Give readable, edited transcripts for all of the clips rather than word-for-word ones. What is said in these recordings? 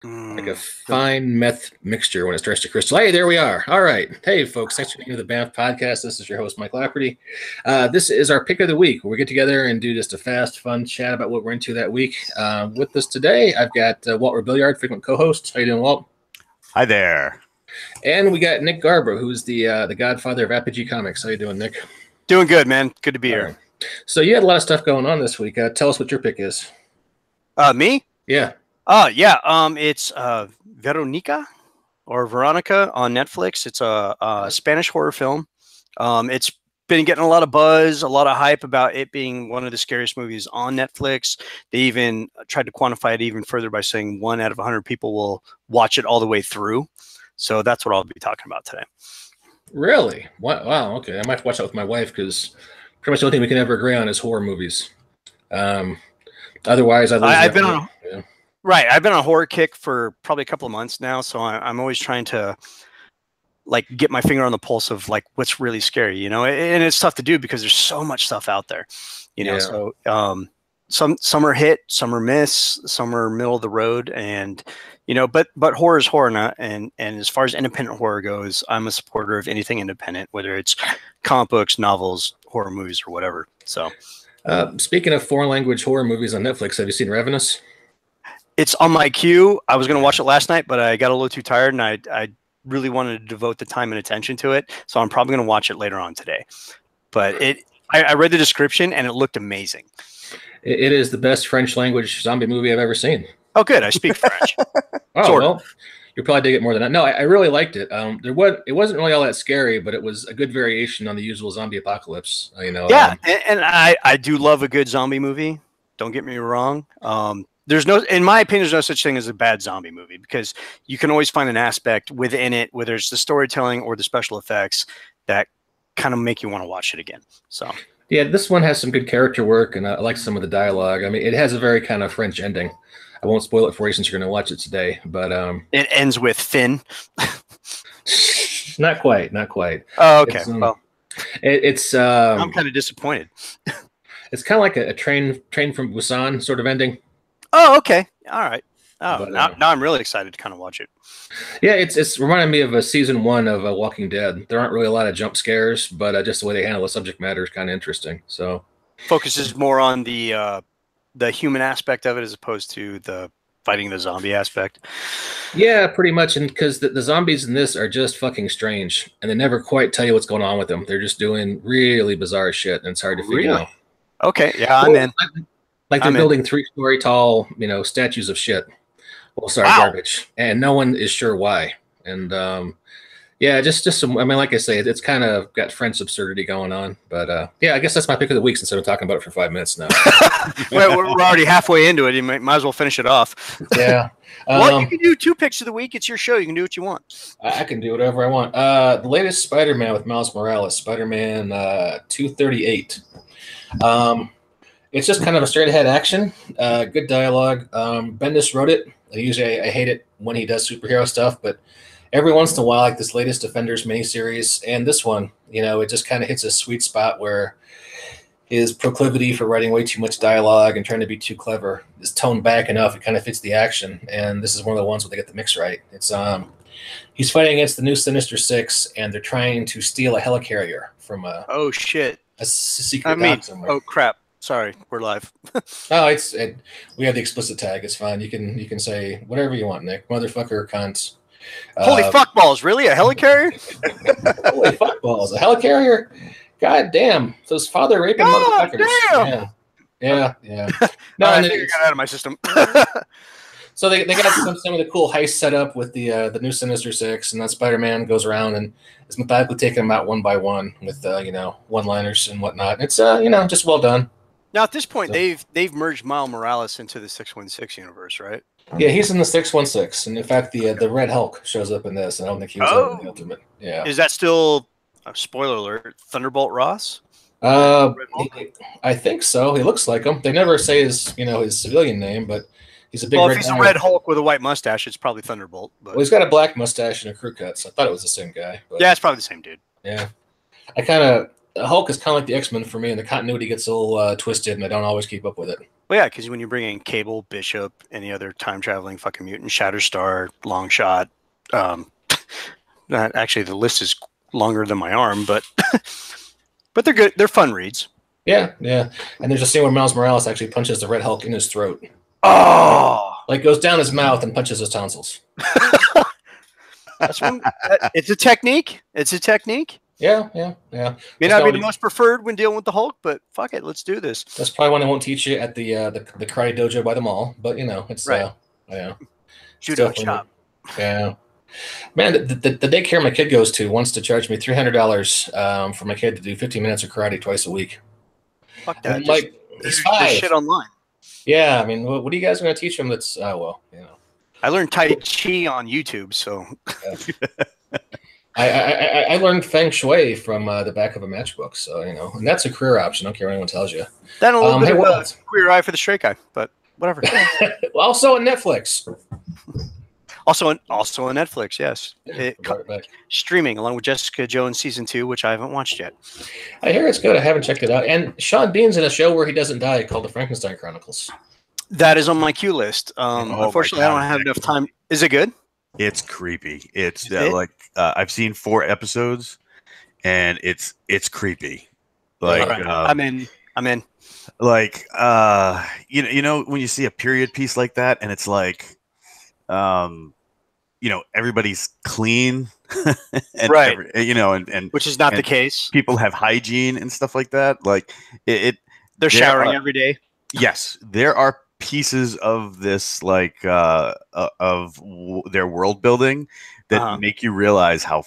like a fine meth mixture when it starts to crystal. Hey, there we are. All right. Hey, folks. Thanks for being to the BAMF podcast. This is your host, Mike Lafferty. This is our pick of the week, where we get together and do just a fast, fun chat about what we're into that week. With us today, I've got Walt Rebelliard, frequent co-host. How you doing, Walt? Hi there. And we got Nick Garber, who's the godfather of Apogee Comics. How you doing, Nick? Doing good, man. Good to be here. Right. So you had a lot of stuff going on this week. Tell us what your pick is. Me? Yeah. It's Veronica on Netflix. It's a Spanish horror film. It's been getting a lot of buzz, a lot of hype about it being one of the scariest movies on Netflix. They even tried to quantify it even further by saying 1 out of 100 people will watch it all the way through. So that's what I'll be talking about today. Really? Wow. Okay. I might have to watch that with my wife because pretty much the only thing we can ever agree on is horror movies. Otherwise, I've been on a horror kick for probably a couple of months now. So I'm always trying to get my finger on the pulse of what's really scary, and it's tough to do because there's so much stuff out there, So some are hit, some are miss, some are middle of the road, and but horror is horror now, and as far as independent horror goes, I'm a supporter of anything independent, whether it's comic books, novels, horror movies, or whatever. So speaking of foreign language horror movies on Netflix, have you seen Ravenous? It's on my queue. I was going to watch it last night, but I got a little too tired, and I really wanted to devote the time and attention to it. So I'm probably going to watch it later on today. But I read the description, and it looked amazing. It is the best French language zombie movie I've ever seen. Oh, good. I speak French. Well, you probably dig it more than that. No, I really liked it. It wasn't really all that scary, but it was a good variation on the usual zombie apocalypse. Yeah, and I do love a good zombie movie. Don't get me wrong. In my opinion, there's no such thing as a bad zombie movie because you can always find an aspect within it, whether it's the storytelling or the special effects, that kind of make you want to watch it again. So yeah, this one has some good character work, and I like some of the dialogue. I mean, it has a very kind of French ending. I won't spoil it for you since you're going to watch it today, but it ends with Finn. Not quite. Oh, okay. It's I'm kind of disappointed. It's kind of like a train from Busan sort of ending. Oh, okay. All right. Oh, but, now I'm really excited to kind of watch it. Yeah, it's reminding me of a season 1 of Walking Dead. There aren't really a lot of jump scares, but just the way they handle the subject matter is kind of interesting. So focuses more on the human aspect of it as opposed to the fighting the zombie aspect. Yeah, pretty much. And because the zombies in this are just fucking strange, and they never quite tell you what's going on with them. They're just doing really bizarre shit, and it's hard to figure out. Okay, yeah, I'm in. Like they're building 3-story tall, statues of shit. Well, sorry, garbage, and no one is sure why. And yeah, just some. I mean, like I say, it's kind of got French absurdity going on. But yeah, I guess that's my pick of the week since I've been talking about it for 5 minutes now. Well, we're already halfway into it. You might as well finish it off. Yeah. Well, you can do 2 picks of the week. It's your show. You can do what you want. I can do whatever I want. The latest Spider-Man with Miles Morales, Spider-Man 238. It's just kind of a straight-ahead action. Good dialogue. Bendis wrote it. Usually I hate it when he does superhero stuff, but every once in a while, like this latest Defenders miniseries and this one, it just kind of hits a sweet spot where his proclivity for writing way too much dialogue and trying to be too clever is toned back enough. It kind of fits the action, and this is one of the ones where they get the mix right. It's he's fighting against the new Sinister Six, and they're trying to steal a helicarrier from a secret dock somewhere. Oh crap! Sorry, we're live. Oh, we have the explicit tag. It's fine. You can say whatever you want, Nick. Motherfucker, cunt. Holy fuck balls! Really, a helicarrier? Holy fuck balls! A helicarrier? God damn! Those father raping motherfuckers. Damn. Yeah. No, I think I got out of my system. So they got some of the cool heist set up with the new Sinister Six, and then Spider-Man goes around and is methodically taking them out one by one with one-liners and whatnot. It's just well done. Now at this point, they've merged Miles Morales into the 616 universe, right? Yeah, he's in the 616, and in fact, the Red Hulk shows up in this, and I don't think he was in the Ultimate. Yeah, is that still spoiler alert? Thunderbolt Ross? I think so. He looks like him. They never say his civilian name, but he's a big. Well, if he's a Red Hulk with a white mustache, it's probably Thunderbolt. But... Well, he's got a black mustache and a crew cut, so I thought it was the same guy. But... yeah, it's probably the same dude. Yeah, I kind of the Hulk is kind of like the X-Men for me, and the continuity gets a little twisted, and I don't always keep up with it. Well, yeah, because when you bring in Cable, Bishop, any other time-traveling fucking mutant, Shatterstar, Longshot, actually the list is longer than my arm, but but they're good. They're fun reads. Yeah. And there's a scene where Miles Morales actually punches the Red Hulk in his throat. Oh! Like goes down his mouth and punches his tonsils. That's one. It's a technique. Yeah. May not be the most preferred when dealing with the Hulk, but fuck it, let's do this. That's probably one they won't teach you at the karate dojo by the mall, but it's right. Judo shop. Yeah, man. The daycare my kid goes to wants to charge me $300 for my kid to do 15 minutes of karate twice a week. Fuck that! Like he's 5. Shit online. Yeah, I mean, what are you guys going to teach him? That's I learned Tai Chi on YouTube, so. I learned Feng Shui from the back of a matchbook, so and that's a career option. I don't care what anyone tells you. Then a little bit of a queer eye for the straight guy, but whatever. Also on Netflix. Also on Netflix, yes. Streaming along with Jessica Jones season 2, which I haven't watched yet. I hear it's good. I haven't checked it out. And Sean Bean's in a show where he doesn't die called The Frankenstein Chronicles. That is on my queue list. Unfortunately, I don't have enough time. Is it good? It's creepy. It's I've seen 4 episodes, and it's creepy. Like right. I'm in. Like when you see a period piece like that, and it's like, everybody's clean, and right? And which is not the case. People have hygiene and stuff like that. Like they're showering every day. Yes, there are pieces of this their world building that make you realize how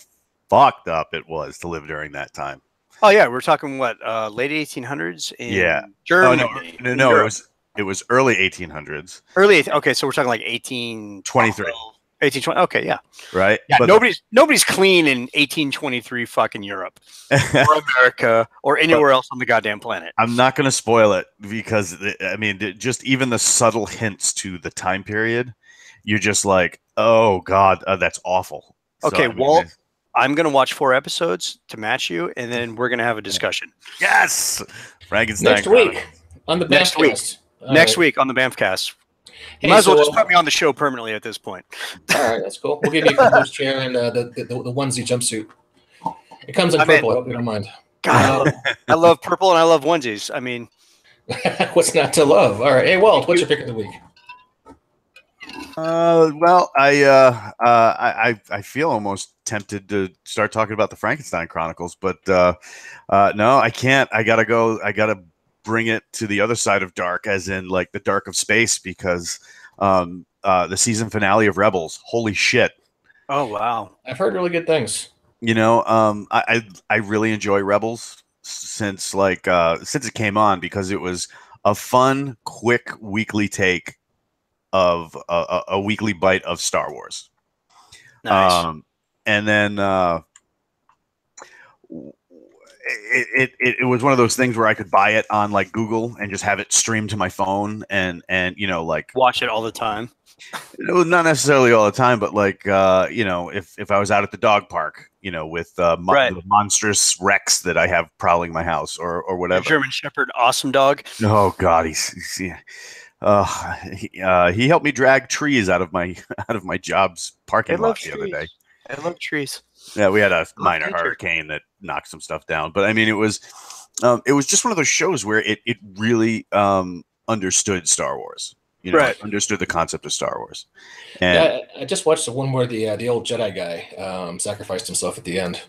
fucked up it was to live during that time. Oh yeah, we're talking what late 1800s in Germany. Oh, no, it was early 1800s. Okay, so we're talking like 1823. 1820. Okay, yeah. Right. Yeah, but nobody's clean in 1823 fucking Europe or America or anywhere else on the goddamn planet. I'm not going to spoil it because just even the subtle hints to the time period, you're just like, oh god, that's awful. Okay, Walt, I'm going to watch 4 episodes to match you, and then we're going to have a discussion. Yes, Frankenstein next week on the BAMFcast. Next week on the BAMFcast. You might as well just put me on the show permanently at this point. All right, that's cool. We'll give you a compost chair and the onesie jumpsuit. It comes in purple. I hope you don't mind. God, I love purple and I love onesies. I mean, what's not to love? All right, hey Walt, what's your pick of the week? Well, I feel almost tempted to start talking about the Frankenstein Chronicles, but no, I can't. I gotta bring it to the other side of dark, as in like the dark of space, because the season finale of Rebels. Holy shit! Oh wow, I've heard really good things. I really enjoy Rebels since it came on, because it was a fun, quick weekly take of a weekly bite of Star Wars. Nice. And then it was one of those things where I could buy it on like Google and just have it streamed to my phone and watch it all the time. It was not necessarily all the time, but if I was out at the dog park, with the monstrous Rex that I have prowling my house or whatever. The German Shepherd, awesome dog. Oh God, he helped me drag trees out of my job's parking lot the other day. I love trees. Yeah, we had a minor hurricane that knocked some stuff down, but I mean, it was just one of those shows where it really understood Star Wars. Understood the concept of Star Wars. And I just watched the one where the old Jedi guy sacrificed himself at the end.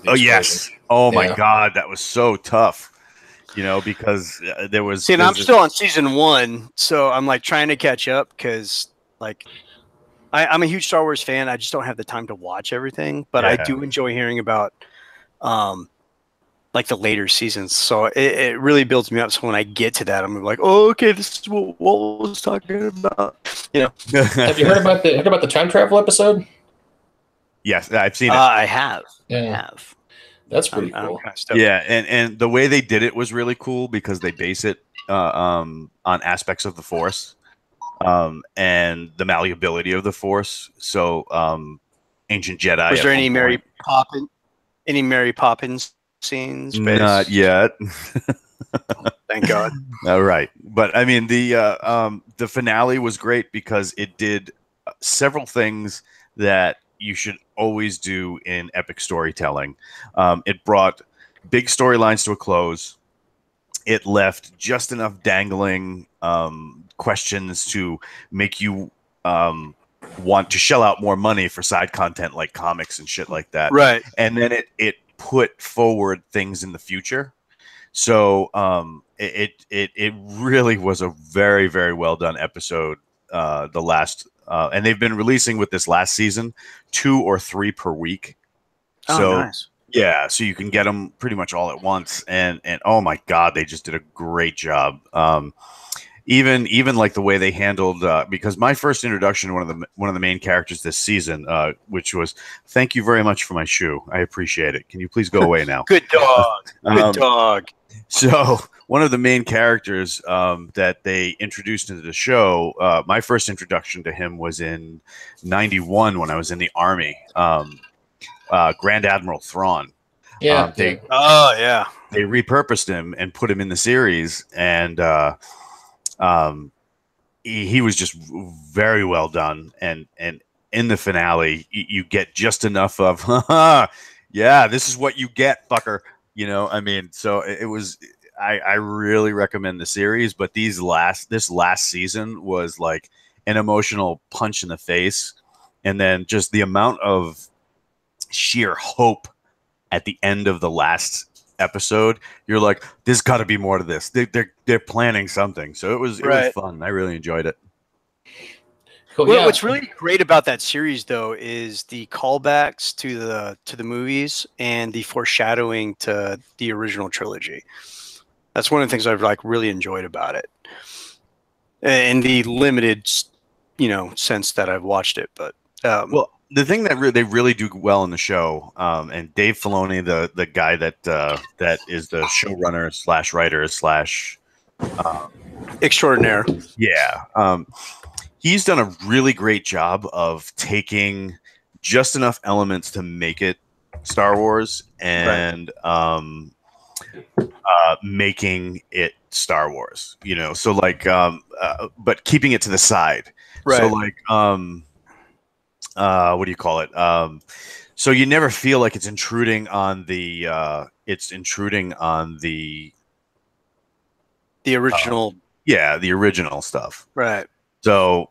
Oh yes! Oh my God, that was so tough. Because there was. See, and I'm still on season 1, so I'm like trying to catch up because I'm a huge Star Wars fan. I just don't have the time to watch everything, but I do enjoy hearing about the later seasons. So it really builds me up. So when I get to that, I'm like, oh, okay, this is what Walt was talking about. Have you heard about the time travel episode? Yes, I've seen it. I have. Yeah. I have. That's pretty cool. Yeah, and the way they did it was really cool because they base it on aspects of the Force and the malleability of the Force. So ancient Jedi. Was there any Mary Poppins scenes? Not yet. Thank God. All right, but I mean the finale was great because it did several things that you should always do in epic storytelling. It brought big storylines to a close. It left just enough dangling questions to make you want to shell out more money for side content like comics and shit like that. Right. And then it put forward things in the future. So it really was a very, very well done episode. The last and they've been releasing with this last season 2 or 3 per week. So nice. yeah, so you can get them pretty much all at once, and oh my God, they just did a great job. Even like the way they handled because my first introduction to one of the main characters this season, which was thank you very much for my shoe, I appreciate it. Can you please go away now? Good dog. Good dog. So one of the main characters that they introduced into the show, my first introduction to him was in '91 when I was in the Army. Grand Admiral Thrawn. Yeah. They repurposed him and put him in the series, and he was just very well done. And in the finale, you get just enough of, yeah, this is what you get, fucker. You know, I mean, so it was. I really recommend the series, but this last season was like an emotional punch in the face, and then just the amount of sheer hope at the end of the last episode. You're like, there's got to be more to this. They're planning something. So it was fun. I really enjoyed it. Cool. Well, what's really great about that series, though, is the callbacks to the movies and the foreshadowing to the original trilogy. That's one of the things I've like really enjoyed about it, in the limited, sense that I've watched it. But well, the thing that they really do well in the show, and Dave Filoni, the guy that is the showrunner / writer / extraordinaire, he's done a really great job of taking just enough elements to make it Star Wars and making it Star Wars, so like, but keeping it to the side. Right. So like, what do you call it? So you never feel like it's intruding on the original. The original stuff. Right. So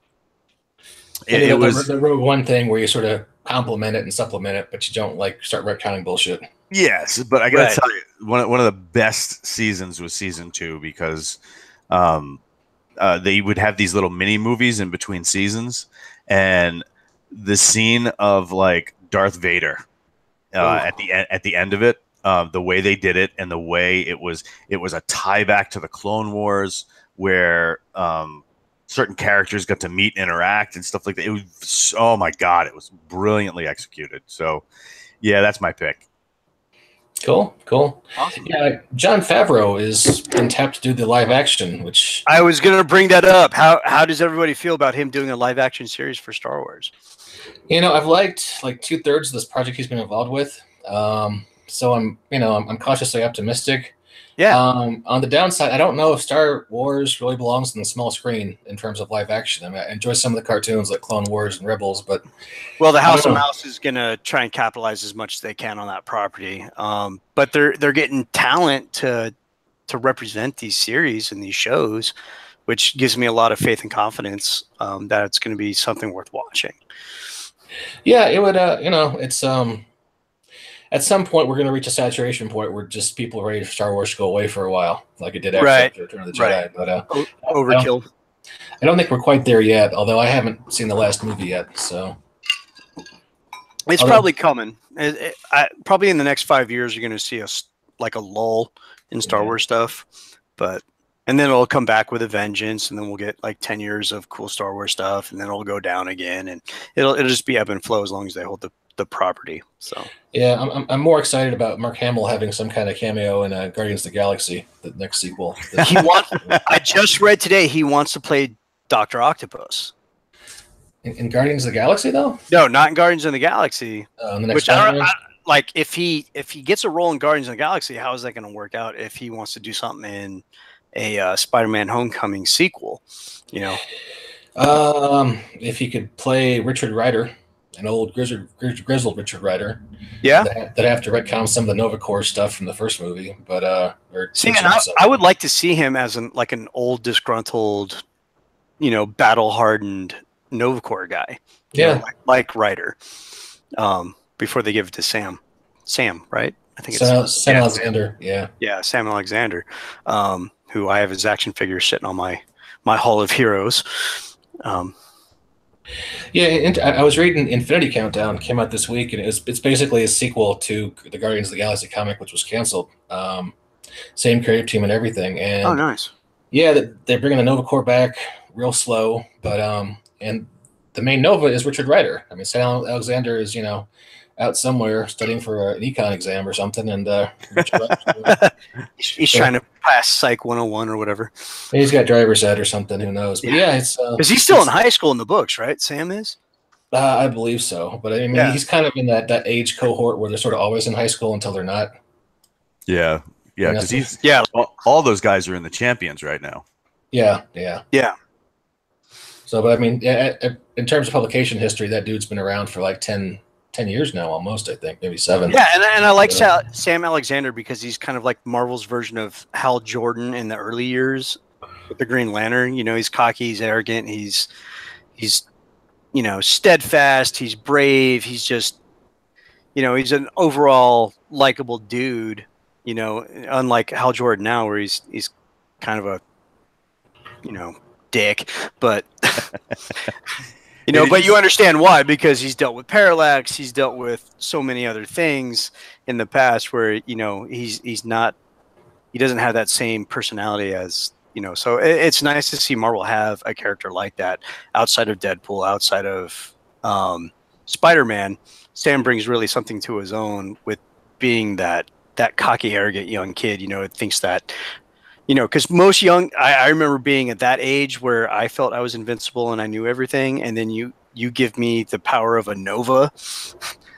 it was the Rogue One thing where you sort of complement it and supplement it, but you don't like start retconning bullshit. Yes, but I gotta tell you, one of the best seasons was season 2 because they would have these little mini movies in between seasons, and the scene of like Darth Vader at the end of it, the way they did it and the way it was a tie back to the Clone Wars where certain characters got to meet and interact and stuff like that. It was, oh my God, it was brilliantly executed. So yeah, that's my pick. Cool. Awesome. Yeah, Jon Favreau is been tapped to do the live action, which I was going to bring that up. How does everybody feel about him doing a live action series for Star Wars? I've liked like 2/3 of this project he's been involved with. So I'm cautiously optimistic. Yeah. On the downside, I don't know if Star Wars really belongs on the small screen in terms of live action. I mean, I enjoy some of the cartoons like Clone Wars and Rebels, but the House of Mouse is going to try and capitalize as much as they can on that property. But they're getting talent to represent these series and these shows, which gives me a lot of faith and confidence that it's going to be something worth watching. Yeah, it would. It's at some point we're going to reach a saturation point where just people are ready for Star Wars to go away for a while, like it did after Return of the Jedi. But overkill. I don't think we're quite there yet. Although I haven't seen the last movie yet, so it's probably coming. Probably in the next 5 years, you're going to see a lull in Star Wars stuff, and then it'll come back with a vengeance, and then we'll get like 10 years of cool Star Wars stuff, and then it'll go down again, and it'll just be ebb and flow as long as they hold the property. So yeah, I'm more excited about Mark Hamill having some kind of cameo in Guardians of the Galaxy, the next sequel. I just read today he wants to play Dr. Octopus. In Guardians of the Galaxy, though? No, not in Guardians of the Galaxy. In the next like if he gets a role in Guardians of the Galaxy, how is that going to work out if he wants to do something in a Spider-Man Homecoming sequel? You know, If he could play Richard Rider, an old grizzled Richard Rider, yeah. that have to retcon some of the Nova Corps stuff from the first movie, but I would like to see him as an old disgruntled, battle hardened Nova Corps guy. Like Rider. Before they give it to Sam, right? I think it's Sam Alexander. Yeah, Sam Alexander, who I have his action figure sitting on my Hall of Heroes. And I was reading Infinity Countdown, came out this week, and it's basically a sequel to the Guardians of the Galaxy comic, which was canceled. Same creative team and everything. And oh, nice. Yeah, they're bringing the Nova Corps back real slow, but and the main Nova is Richard Rider. I mean, Sam Alexander is out somewhere studying for an econ exam or something, and he's trying to pass Psych 101 or whatever. He's got driver's ed or something. Who knows? But it's because he's still in high school in the books, right? Sam is. I believe so, but I mean, he's kind of in that age cohort where they're sort of always in high school until they're not. Yeah, because all those guys are in the Champions right now. Yeah. So, but I mean, in terms of publication history, that dude's been around for like 10 years now, almost, I think, maybe 7. Yeah, and I like Sam Alexander because he's kind of like Marvel's version of Hal Jordan in the early years with the Green Lantern. He's cocky, he's arrogant, he's steadfast, he's brave, he's just, he's an overall likable dude, unlike Hal Jordan now where he's kind of a, dick, but but you understand why, because he's dealt with Parallax, he's dealt with so many other things in the past where he doesn't have that same personality as so it's nice to see Marvel have a character like that outside of Deadpool, outside of Spider-Man. Sam brings really something to his own with being that cocky, arrogant young kid, thinks that because most I remember being at that age where I felt I was invincible and I knew everything. And then you give me the power of a Nova.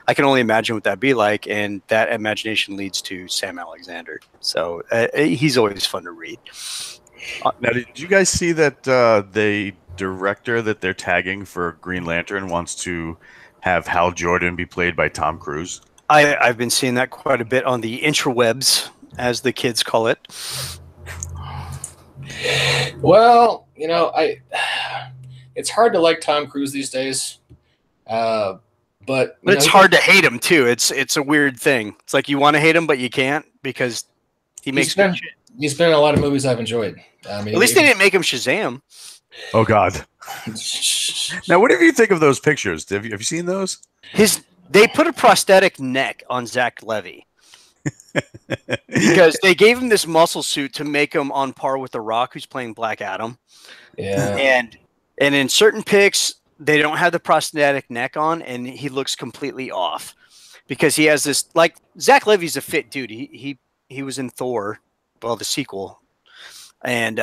I can only imagine what that'd be like. And that imagination leads to Sam Alexander. So he's always fun to read. Now, did you guys see that the director that they're tagging for Green Lantern wants to have Hal Jordan be played by Tom Cruise? I've been seeing that quite a bit on the interwebs, as the kids call it. Well, it's hard to like Tom Cruise these days, but it's hard to hate him too. It's a weird thing. It's like you want to hate him, but you can't because he makes good shit. He's been in a lot of movies I've enjoyed. I mean, at least they didn't make him Shazam. Oh God! Now, what do you think of those pictures? Have you seen those? They put a prosthetic neck on Zach Levy. Because they gave him this muscle suit to make him on par with The Rock, who's playing Black Adam. Yeah. And in certain pics, they don't have the prosthetic neck on, and he looks completely off because he has this, like, Zach Levy's a fit dude. He was in Thor, the sequel, and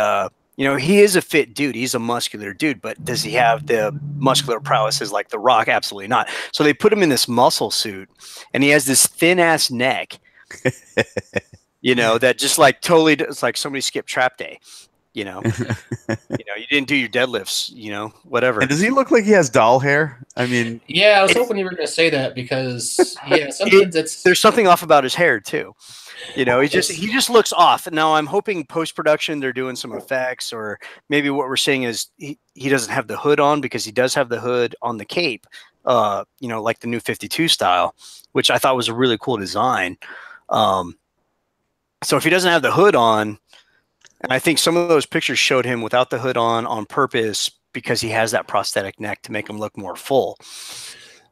he is a fit dude. He's a muscular dude, but does he have the muscular prowess as like The Rock? Absolutely not. So they put him in this muscle suit, and he has this thin ass neck. That just like totally, it's like somebody skipped trap day. You didn't do your deadlifts. Whatever. And does he look like he has doll hair? I mean, yeah, I was hoping you were going to say that because sometimes there's something off about his hair too. He just looks off. And now I'm hoping post-production they're doing some effects, or maybe what we're seeing is he doesn't have the hood on, because he does have the hood on the cape, like the New 52 style, which I thought was a really cool design. So if he doesn't have the hood on, and I think some of those pictures showed him without the hood on purpose because he has that prosthetic neck to make him look more full.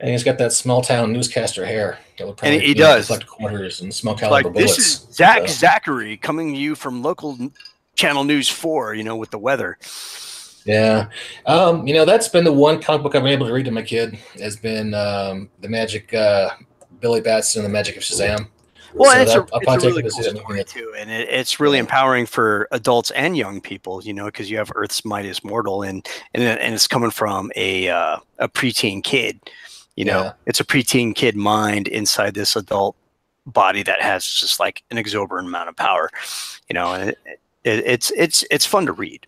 And he's got that small town newscaster hair. That would probably, and he does. Deflect quarters and small caliber bullets. This is Zachary coming to you from local channel news 4, with the weather. Yeah. That's been the one comic book I've been able to read to my kid, has been the Magic, Billy Batson and the Magic of Shazam. Well, it's a really cool story too, and it's really empowering for adults and young people, because you have Earth's Mightiest Mortal, and it's coming from a preteen kid, You know, it's a preteen kid mind inside this adult body that has just like an exorbitant amount of power. You know, and it's fun to read.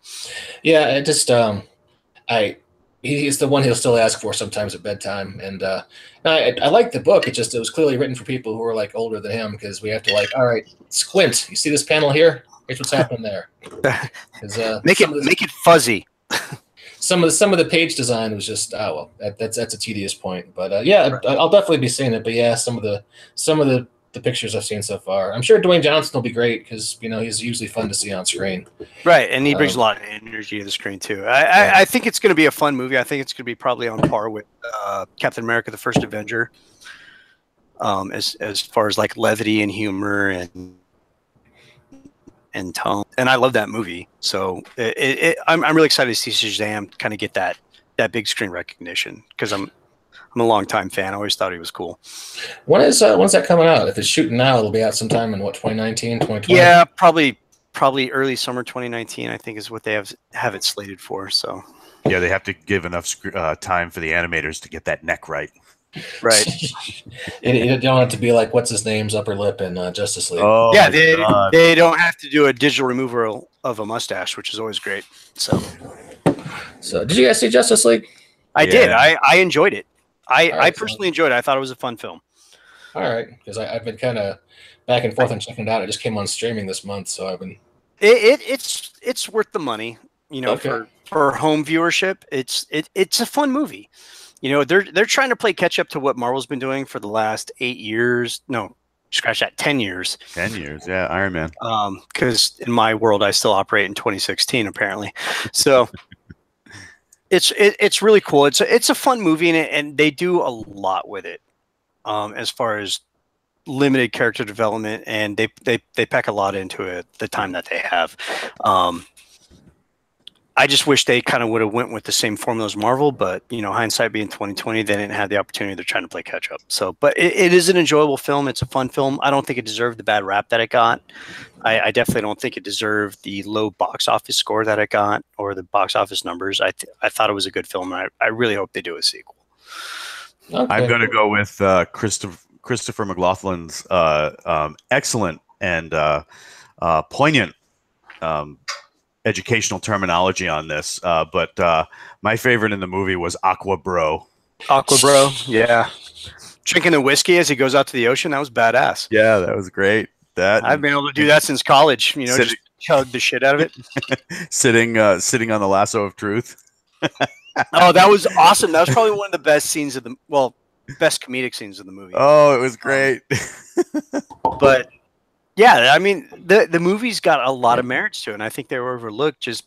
Yeah, it just he's the one he'll still ask for sometimes at bedtime, and I like the book. It was clearly written for people who are like older than him, because we have to like, all right, squint. You see this panel here? Here's what's happening there. Make it fuzzy. Some of the page design was just that's a tedious point, but yeah, right. I'll definitely be seeing it. But yeah, some of the pictures I've seen so far, I'm sure Dwayne Johnson will be great, because he's usually fun to see on screen. Right, and he brings a lot of energy to the screen too. I think it's going to be a fun movie. I think it's going to be probably on par with Captain America: The First Avenger, as far as like levity and humor and tone. And I love that movie, so I'm really excited to see Shazam kind of get that big screen recognition, because I'm a longtime fan. I always thought he was cool. When's that coming out? If it's shooting now, it'll be out sometime in 2019, 2020? Yeah, probably early summer 2019, I think, is what they have it slated for. So yeah, they have to give enough time for the animators to get that neck right. Right. It don't have to be like what's his name's upper lip in Justice League. Oh, yeah, they don't have to do a digital removal of a mustache, which is always great. So did you guys see Justice League? I did. I enjoyed it. I personally enjoyed it. I thought it was a fun film. All right, because I've been kind of back and forth on checking it out. It just came on streaming this month, so I've been. It's worth the money, for home viewership. It's a fun movie. They're trying to play catch up to what Marvel's been doing for the last 8 years. No, scratch that, 10 years. 10 years, yeah, Iron Man. Because in my world, I still operate in 2016 apparently. So. It's really cool. It's a fun movie, and they do a lot with it, as far as limited character development, and they pack a lot into it the time that they have. I just wish they kind of would have went with the same formula as Marvel, but hindsight being 2020, they didn't have the opportunity. They're trying to play catch up. So, but it is an enjoyable film. It's a fun film. I don't think it deserved the bad rap that it got. I definitely don't think it deserved the low box office score that it got, or the box office numbers. I thought it was a good film, and I really hope they do a sequel. Okay. I'm going to go with Christopher McLaughlin's excellent and poignant educational terminology on this, but my favorite in the movie was Aqua Bro. Aqua Bro, yeah. Drinking the whiskey as he goes out to the ocean, that was badass. Yeah, that was great. I've been able to do that since college. Just chug the shit out of it. sitting on the lasso of truth. Oh, that was awesome. That was probably one of the best scenes best comedic scenes of the movie. Oh, it was great. But yeah, I mean, the movie's got a lot of merits to it, and I think they were overlooked just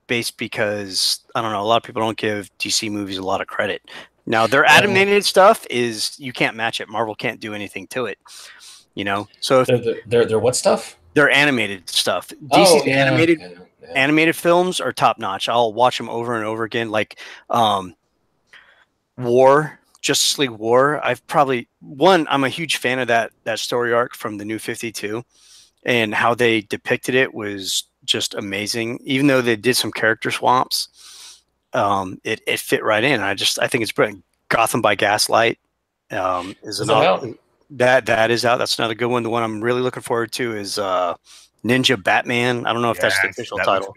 based because, I don't know, a lot of people don't give DC movies a lot of credit. Now, their animated stuff you can't match it. Marvel can't do anything to it. So if they're what stuff? Their animated stuff. DC's animated films are top notch. I'll watch them over and over again. Like Justice League War. I'm a huge fan of that story arc from the New 52, and how they depicted it was just amazing. Even though they did some character swaps, it fit right in. I think it's brilliant. Gotham by Gaslight is out? That is out. That's another good one. The one I'm really looking forward to is Ninja Batman. I don't know if that's the official title,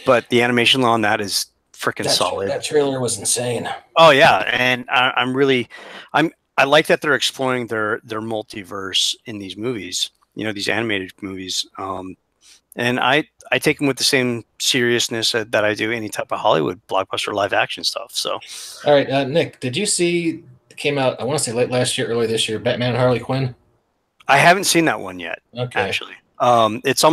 but the animation on that is freaking solid. That trailer was insane. Oh yeah, and I like that they're exploring their multiverse in these movies. These animated movies. And I take them with the same seriousness that I do any type of Hollywood blockbuster live action stuff. So, all right, Nick, did you see? Came out, I want to say late last year, early this year, Batman and Harley Quinn? I haven't seen that one yet. Okay. Actually, it's on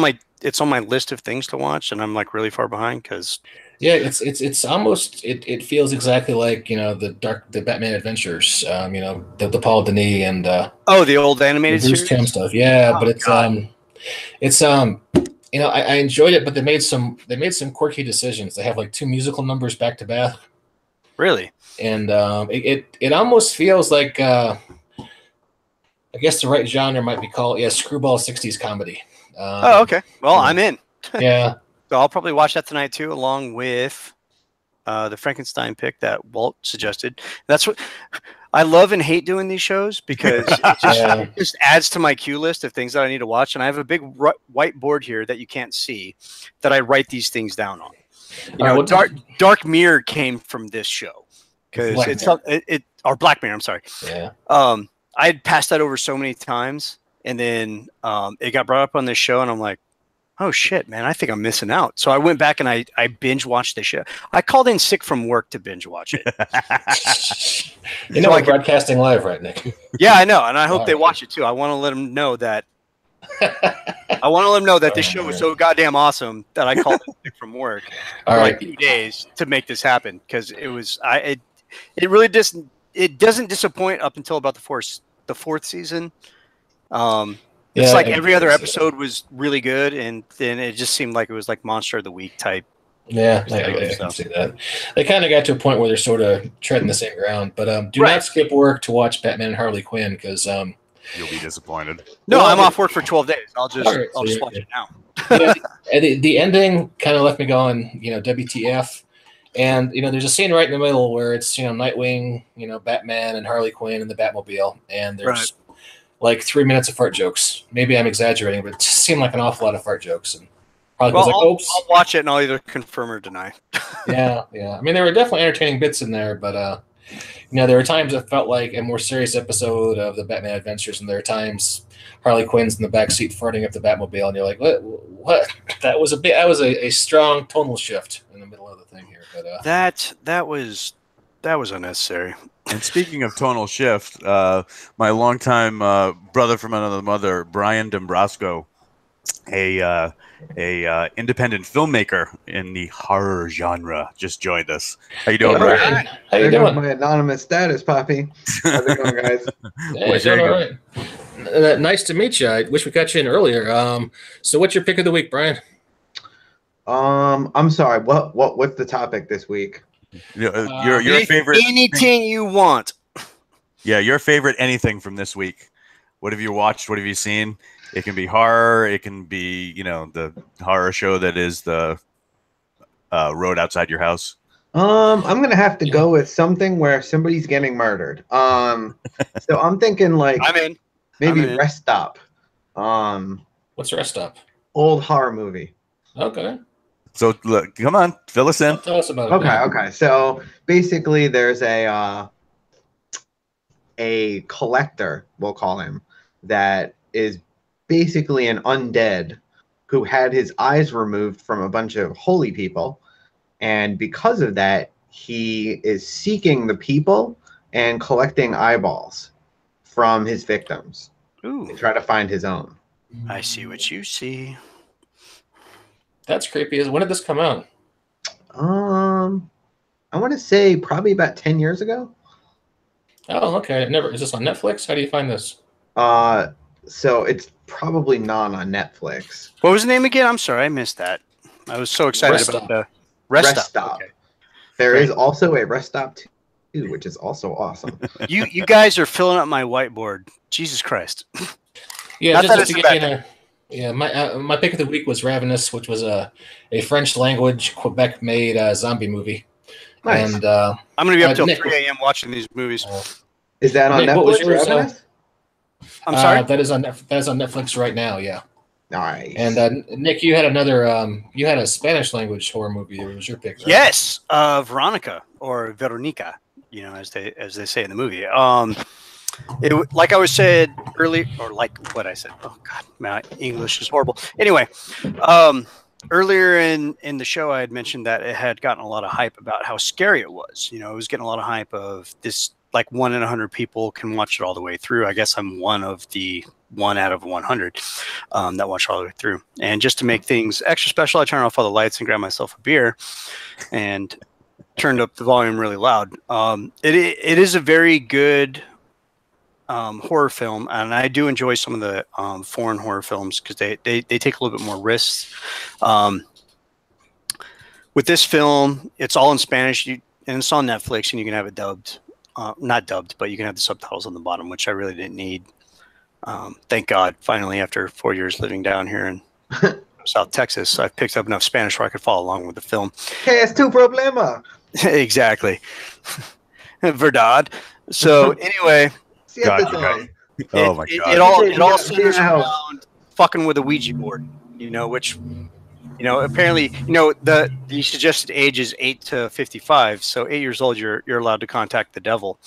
my list of things to watch, and I'm like really far behind because. Yeah, it's almost it feels exactly like the Batman Adventures, the Paul Dini and the old animated Bruce Timm stuff. Yeah, but it's I enjoyed it, but they made some quirky decisions. They have like 2 musical numbers back to back. Really? And it almost feels like I guess the right genre might be called screwball 60s comedy. Okay. Well, I'm in. Yeah. So I'll probably watch that tonight too, along with the Frankenstein pick that Walt suggested. That's what I love and hate doing these shows because it just adds to my queue list of things that I need to watch. And I have a big whiteboard here that you can't see that I write these things down on. You know, Dark Mirror came from this show because or Black Mirror. I'm sorry. Yeah. I had passed that over so many times, and then it got brought up on this show, and I'm like, oh shit, man, I think I'm missing out. So I went back and I binge watched the show. I called in sick from work to binge watch it. You know, we're broadcasting live, right, Nick? Yeah, I know, and I hope they watch it too. I want to let them know that. This show was so goddamn awesome that I called in sick from work for like 2 days to make this happen because it was it really doesn't disappoint up until about the fourth season. It's like every other episode was really good, and then it just seemed like it was like Monster of the Week type. Yeah, I can see that. They kind of got to a point where they're sort of treading the same ground. But do not skip work to watch Batman and Harley Quinn because you'll be disappointed. No, I'm off work for 12 days. I'll just watch it now. The ending kind of left me going, WTF. And there's a scene right in the middle where it's Nightwing, Batman and Harley Quinn and the Batmobile, and there's like 3 minutes of fart jokes. Maybe I'm exaggerating, but it just seemed like an awful lot of fart jokes. And probably was like, oops. I'll watch it and I'll either confirm or deny. Yeah. I mean, there were definitely entertaining bits in there, but there were times it felt like a more serious episode of the Batman Adventures, and there are times Harley Quinn's in the back seat farting up the Batmobile, and you're like, what? That was a strong tonal shift in the middle of the thing here. But that was unnecessary. And speaking of tonal shift, my longtime brother from another mother, Brian Dombrowsko, a independent filmmaker in the horror genre, just joined us. How you doing, Brian? How you doing? My anonymous status, Poppy. How's it going, guys? Hey, doing all right. Nice to meet you. I wish we got you in earlier. So what's your pick of the week, Brian? I'm sorry. What's the topic this week? Your favorite anything you want. Yeah, your favorite anything from this week. What have you watched? What have you seen? It can be horror. It can be the horror show that is the Road Outside Your House. I'm gonna have to go with something where somebody's getting murdered. So I'm thinking like maybe Rest Stop. What's Rest Stop? Old horror movie. Okay. So look, come on, fill us in. Tell us about it. Okay. So basically, there's a collector, we'll call him, that is basically an undead who had his eyes removed from a bunch of holy people, and because of that, he is seeking the people and collecting eyeballs from his victims to try to find his own. I see what you see. That's creepy. When did this come out? I want to say probably about 10 years ago. Oh, okay. Is this on Netflix? How do you find this? So it's probably not on Netflix. What was the name again? I'm sorry, I missed that. I was so excited about the Rest Stop. Okay. There is also a Rest Stop 2, which is also awesome. You guys are filling up my whiteboard. Jesus Christ. Yeah, my pick of the week was Ravenous, which was a French language Quebec-made zombie movie. Nice. And I'm going to be up till 3 a.m. watching these movies. Is that on Nick, Netflix? Ravenous? I'm sorry. That is on Netflix right now. Yeah. Nice. And Nick, you had you had a Spanish language horror movie. It was your pick, right? Yes, Veronica or Veronica, as they say in the movie. Like I was said earlier, or like what I said. Oh God, my English is horrible. Anyway, earlier in the show, I had mentioned that it had gotten a lot of hype about how scary it was. It was getting a lot of hype of this, like 1 in 100 people can watch it all the way through. I guess I'm one of the 1 out of 100 that watched all the way through. And just to make things extra special, I turned off all the lights and grabbed myself a beer and turned up the volume really loud. It is a very good horror film, and I do enjoy some of the foreign horror films because they take a little bit more risks. With this film, it's all in Spanish, and it's on Netflix, and you can have it dubbed. Not dubbed, but you can have the subtitles on the bottom, which I really didn't need. Thank God, finally, after 4 years living down here in South Texas, I've picked up enough Spanish where I could follow along with the film. Hey, es tu problema. Exactly. Verdad. So anyway, Gotcha. Oh my God. it all centers around fucking with a Ouija board, which, apparently, the suggested age is 8 to 55. So 8 years old, you're allowed to contact the devil.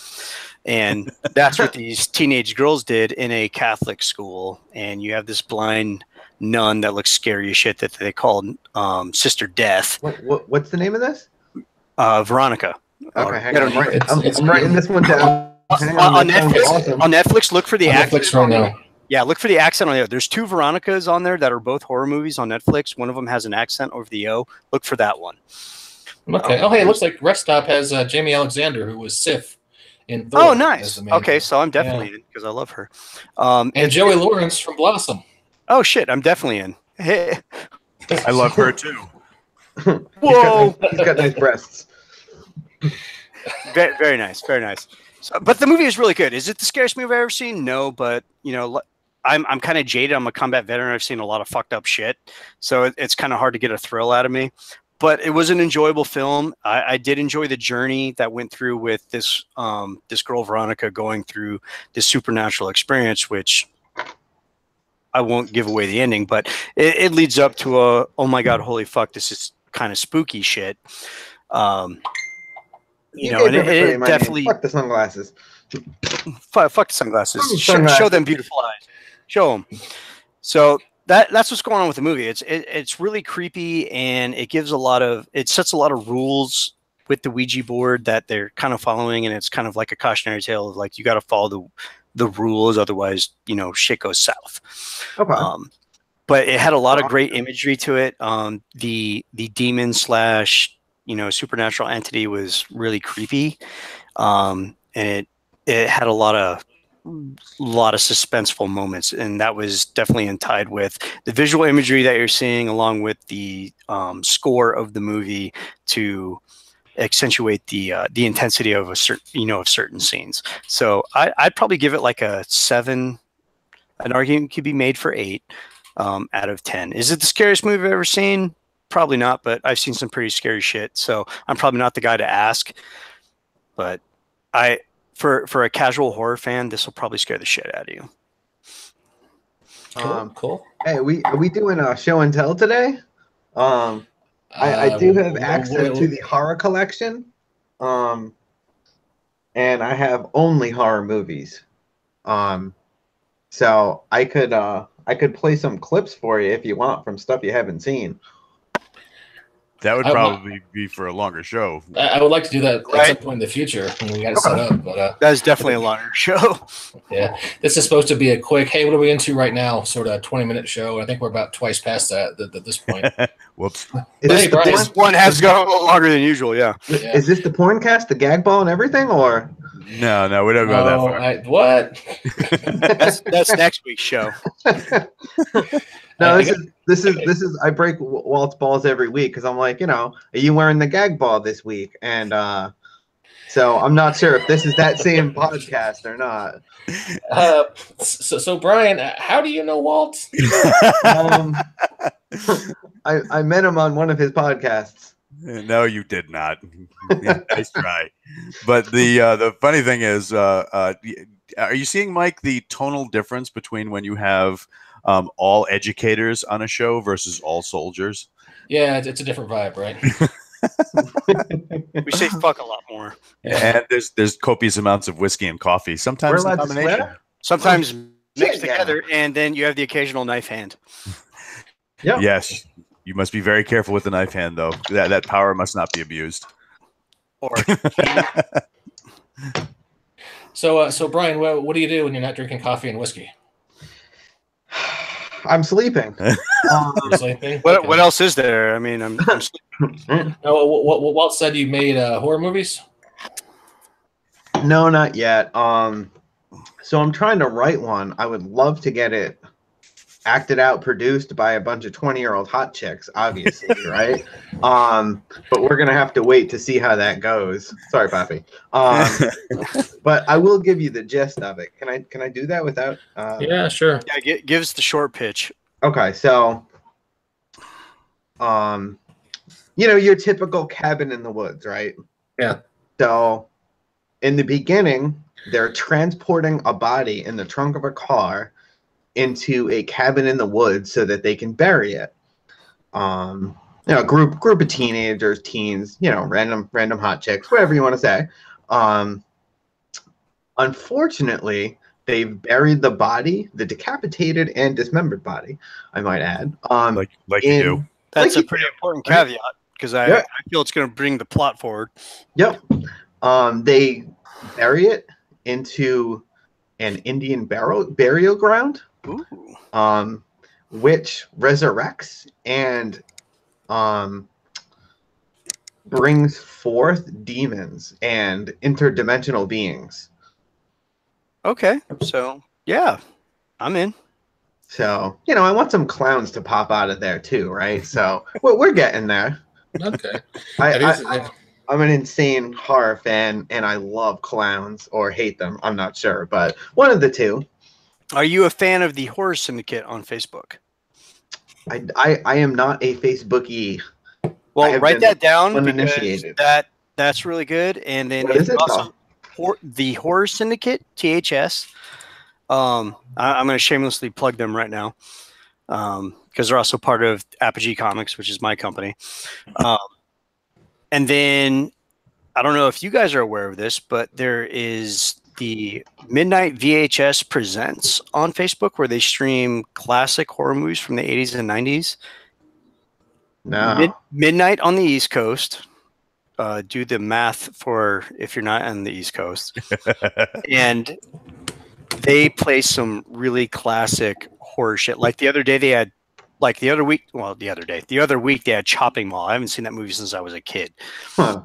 And that's what these teenage girls did in a Catholic school. And you have this blind nun that looks scary as shit that they called Sister Death. What's the name of this? Veronica. Okay, hang on. I'm writing this one down. On Netflix, awesome. on Netflix, look for the accent. Netflix right now. Yeah, look for the accent on the O. There's 2 Veronicas on there that are both horror movies on Netflix. One of them has an accent over the O. Look for that one. Okay. Oh, hey, it looks like Rest Stop has Jamie Alexander, who was Sif in Thor. Oh, nice. Okay, so I'm definitely in because I love her. And Joey Lawrence from Blossom. Oh shit, I'm definitely in. Hey. I love her too. Whoa, he's got nice breasts. Very, very nice, very nice. So, but the movie is really good. Is it the scariest movie I've ever seen? No, but I'm kind of jaded. I'm a combat veteran. I've seen a lot of fucked up shit, so it's kind of hard to get a thrill out of me. But it was an enjoyable film. I did enjoy the journey that went through with this girl Veronica going through this supernatural experience, which I won't give away the ending, but it leads up to a oh my god, holy fuck, this is kind of spooky shit. And it definitely fuck the sunglasses. Fuck the sunglasses. Show them beautiful eyes. Show them. So that's what's going on with the movie. It's really creepy, and it sets a lot of rules with the Ouija board that they're kind of following, and it's kind of like a cautionary tale of like you got to follow the rules, otherwise shit goes south. Okay. But it had a lot of great imagery to it. The demon / supernatural entity was really creepy, and it had a lot of suspenseful moments, and that was definitely tied with the visual imagery that you're seeing, along with the score of the movie to accentuate the intensity of of certain scenes. So I'd probably give it like a 7. An argument could be made for 8 out of 10. Is it the scariest movie I've ever seen? Probably not, but I've seen some pretty scary shit, so I'm probably not the guy to ask. But for a casual horror fan, this will probably scare the shit out of you. Cool. Hey, are we doing a show and tell today? I do have access to the horror collection, and I have only horror movies. So I could play some clips for you if you want from stuff you haven't seen. That would probably be for a longer show. I would like to do that at some point in the future when we got it set up. But that's definitely a longer show. Yeah, this is supposed to be a quick. Hey, what are we into right now? Sort of 20-minute show. I think we're about twice past that at this point. Whoops. This one has gone a little longer than usual. Yeah. Is this the porn cast, the gag ball, and everything, or? No, we don't go that far. What? that's next week's show. No, this is. I break Walt's balls every week because I'm like, are you wearing the gag ball this week? And so I'm not sure if this is that same podcast or not. So Brian, how do you know Walt? I met him on one of his podcasts. No, you did not. Nice try. But the funny thing is, are you seeing, Mike, the tonal difference between when you have all educators on a show versus all soldiers? Yeah, it's a different vibe, right? We say fuck a lot more. And there's copious amounts of whiskey and coffee. Sometimes in combination. Sometimes mixed together, and then you have the occasional knife hand. Yeah. Yes. You must be very careful with the knife hand, though. That power must not be abused. Or So Brian, what do you do when you're not drinking coffee and whiskey? I'm sleeping. You're sleeping? What else is there? I mean, I'm sleeping. No, what Walt said you made horror movies? No, not yet. So I'm trying to write one. I would love to get it acted out, produced by a bunch of 20-year-old hot chicks, obviously, right? But we're gonna have to wait to see how that goes. Sorry, Pappy. But I will give you the gist of it. Can I do that without? Yeah, sure. Yeah, give us the short pitch. Okay, so, your typical cabin in the woods, right? Yeah. So in the beginning, they're transporting a body in the trunk of a car into a cabin in the woods so that they can bury it. Group of teenagers, teens, random hot chicks, whatever you want to say. Unfortunately, they've buried the body, the decapitated and dismembered body, I might add. Like you do. That's like a pretty important right? caveat because I Yeah. I feel it's going to bring the plot forward. Yep. They bury it into an Indian burial ground, Ooh. which resurrects and brings forth demons and interdimensional beings. Okay, so yeah, I'm in. So, I want some clowns to pop out of there too, right? So we're getting there. Okay. I'm an insane horror fan, and I love clowns or hate them. I'm not sure, but one of the two. Are you a fan of the Horror Syndicate on Facebook? I am not a Facebookie. Well, write that down because uninitiated. that's really good. And then What is it also the Horror Syndicate, THS. I'm going to shamelessly plug them right now because they're also part of Apogee Comics, which is my company. And then I don't know if you guys are aware of this, but there is the Midnight VHS Presents on Facebook where they stream classic horror movies from the 80s and 90s. No. Midnight on the East Coast. Do the math for if you're not on the East Coast. And they play some really classic horror shit. Like the other day they had the other week they had Chopping Mall. I haven't seen that movie since I was a kid. Huh.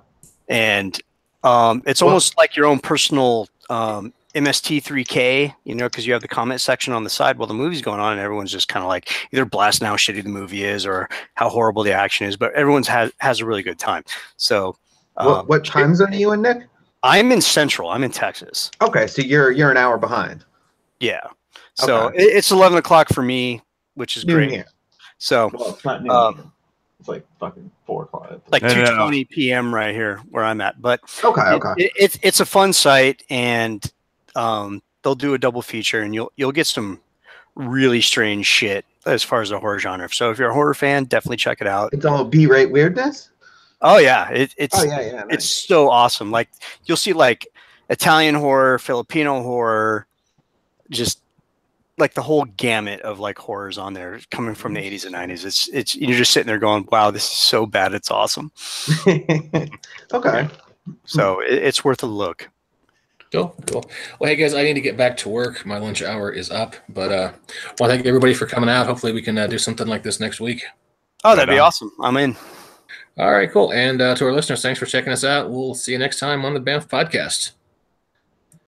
And it's almost like your own personal MST3K, because you have the comment section on the side while the movie's going on and everyone's just kind of like either blasting how shitty the movie is or how horrible the action is, but everyone's has a really good time. So what time zone are you in, Nick? I'm in Central. I'm in Texas. Okay, so you're an hour behind. Yeah. So Okay. it's 11 o'clock for me, which is Noon great. here. So Well, it's not noon here. It's like fucking 4 o'clock. like 2:20 p.m. right here where I'm at. But Okay. It's a fun site, and they'll do a double feature, and you'll get some really strange shit as far as the horror genre. So if you're a horror fan, definitely check it out. It's all B-rate weirdness? Oh yeah, it's Nice. It's so awesome. Like you'll see like Italian horror, Filipino horror, just like the whole gamut of like horrors on there coming from the 80s and 90s. It's you're just sitting there going, wow, this is so bad, it's awesome. Okay. So it's worth a look. Cool. Well, hey guys, I need to get back to work. My lunch hour is up, but I want to thank everybody for coming out. Hopefully we can do something like this next week. Oh, that'd be awesome. I'm in. All right, cool. And to our listeners, thanks for checking us out. We'll see you next time on the BAMF podcast.